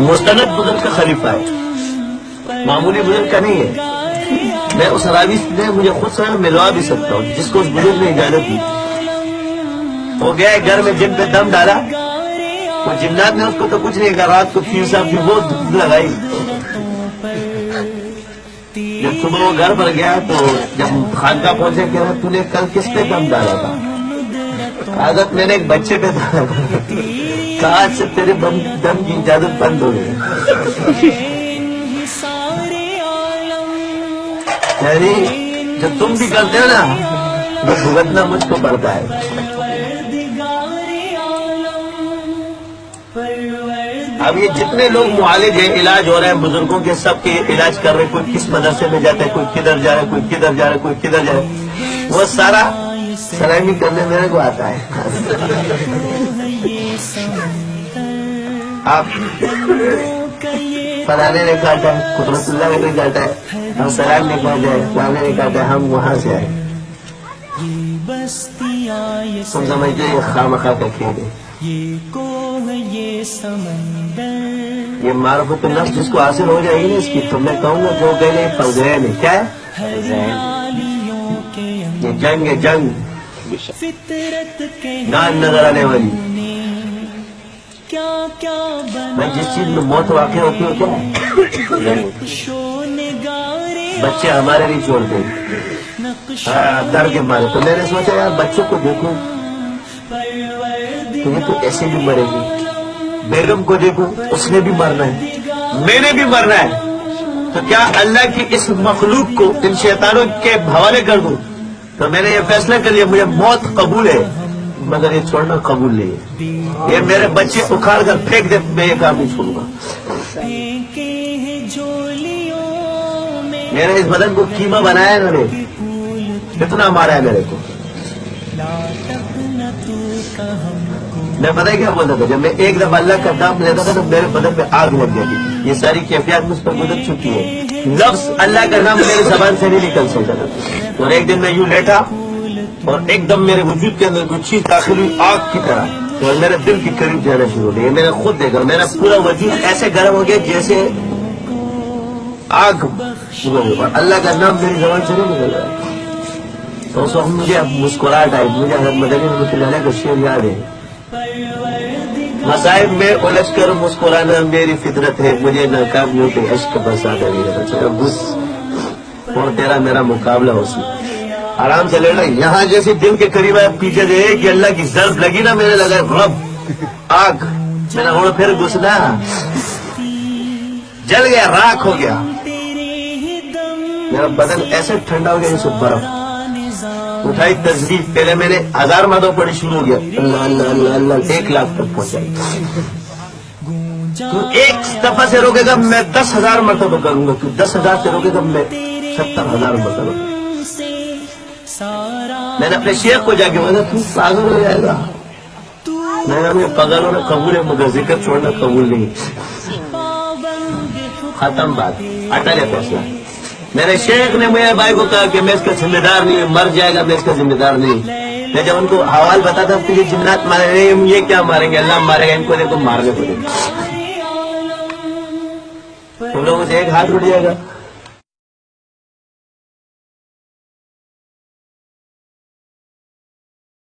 مستند بزرگ کا خلیفہ ہے، معمولی بزرگ کا نہیں ہے۔ میں اس راوی نے مجھے خود سے ملوا بھی سکتا ہوں جس کو اس بزرگ نے اجازت دی۔ وہ گیا گھر میں جن پہ دم ڈالا، وہ جنات نے اس کو تو کچھ نہیں کہا، رات کو پیر صاحب کی بہت دھوپ لگائی۔ جب صبح وہ گھر پر گیا تو جب خانقاہ پہنچے کہہ رہا تو نے کل کس پہ دم ڈالا تھا؟ حضرت میں نے ایک بچے پہ ڈالا تھا۔ کہا آج سے تیرے دم کی اجازت بند ہو گئی۔ یعنی جو تم بھی کرتے ہو نا وہ بھگتنا مجھ کو پڑتا ہے۔ اب یہ جتنے لوگ معالج ہیں، علاج ہو رہے ہیں بزرگوں کے، سب کے علاج کر رہے ہیں، کوئی کس مدرسے میں جاتا ہے، کوئی کدھر جا رہا ہے، کوئی کدھر جا رہا ہے، کوئی کدھر جا رہا ہے، وہ سارا سلامی کرنے میرے کو آتا ہے۔ آپ فلانے نے کاٹا ہے، قدرت اللہ نے کاٹا ہے، ہم سلام نے کاٹا ہے، فلانے نے کاٹا ہے، ہم وہاں سے آئے۔ تم سمجھتے یہ خامخواہ کا کھیل ہے۔ یہ معرفت النفس جس کو حاصل ہو جائے گی نا اس کی، تو میں کہوں گا جو کہنے فضین ہے، کیا ہے یہ جنگ ہے، جنگ نان نظر آنے والی۔ میں جس چیز میں موت واقع ہوتی ہو کیا ہے، بچے ہمارے نہیں چھوڑتے ڈر کے مارے، تو میں نے سوچا یار بچوں کو دیکھوں تو یہ تو ایسے بھی مرے گی، بیگم کو دیکھوں اس نے بھی مرنا ہے، میں نے بھی مرنا ہے، تو کیا اللہ کی اس مخلوق کو ان شیطانوں کے حوالے کر دوں؟ تو میں نے یہ فیصلہ کر لیا مجھے موت قبول ہے مگر یہ چھوڑنا قبول نہیں ہے۔ یہ میرے بچے اکھاڑ کر پھینک دے، میں یہ کام نہیں چھوڑوں گا۔ میں نے اس بدن کو قیمہ بنایا ہے، انہوں نے کتنا مارا ہے میرے کو۔ میں پتہ ہے کیا بولتا تھا، جب میں ایک دفعہ اللہ کا نام لیتا تھا تو میرے بدن میں آگ لگ جاتی تھی۔ یہ ساری کیفیات مجھ پر گزر چکی ہے، لفظ اللہ کا نام میری زبان سے نہیں نکل سکتا تھا۔ اور ایک دن میں یوں لیٹا اور ایک دم میرے وجود کے اندر کوئی چیز داخل ہوئی آگ کی طرح، اور میرے دل کی قریب جانا شروع ہو گئی۔ میں نے خود دیکھا میرا پورا وجود ایسے گرم ہو گیا جیسے آگ، اور اللہ کا نام میری زبان سے نہیں نکل رہا۔ تو اس وقت مجھے اب مسکراہٹ آئی، مجھے حضرت مدنی رحمۃ اللہ علیہ کا شعر یاد ہے، مصائب میں الجھ کر مسکرانا میری فطرت ہے، مجھے ناکامیوں پہ اشک برساتا میرا بس، اور تیرا میرا مقابلہ ہو سی۔ آرام سے لینا، یہاں جیسے دل کے قریب ہے، پیچھے دے کہ اللہ کی ضرب لگی نا، میرے لگا رب آگ، میرا ہوڑ پھر گھسنا، جل گیا، راکھ ہو گیا، میرا بدن ایسے ٹھنڈا ہو گیا جیسے برف۔ اٹھائی تسبیح، پہلے میں نے 1000 مرتبہ پڑھی، شروع ہو گیا اللہ اللہ اللہ اللہ، 1 لاکھ تک پہنچائی۔ تو ایک دفعہ سے روکے گا میں 10,000 مرتبہ کروں گا، تو 10,000 سے روکے گا میں 70,000 مرتبہ۔ میں نے اپنے شیخ کو جا کے بولا تو پاگل ہو جائے گا، میں نے ہمیں پاگل ہونا قبول ہے مگر ذکر چھوڑنا قبول نہیں۔ ختم بات، اٹل ہے فیصلہ۔ میرے شیخ نے میرے بھائی کو کہا کہ میں اس کا ذمہ دار نہیں ہوں، مر جائے گا میں اس کا ذمہ دار نہیں۔ میں جب ان کو حوال بتاتا تو یہ جنات مارے نہیں، یہ کیا ماریں گے، اللہ مارے گا، ان کو دیکھو مارنے کو دیکھو، تم لوگوں سے ایک ہاتھ اٹھ جائے گا۔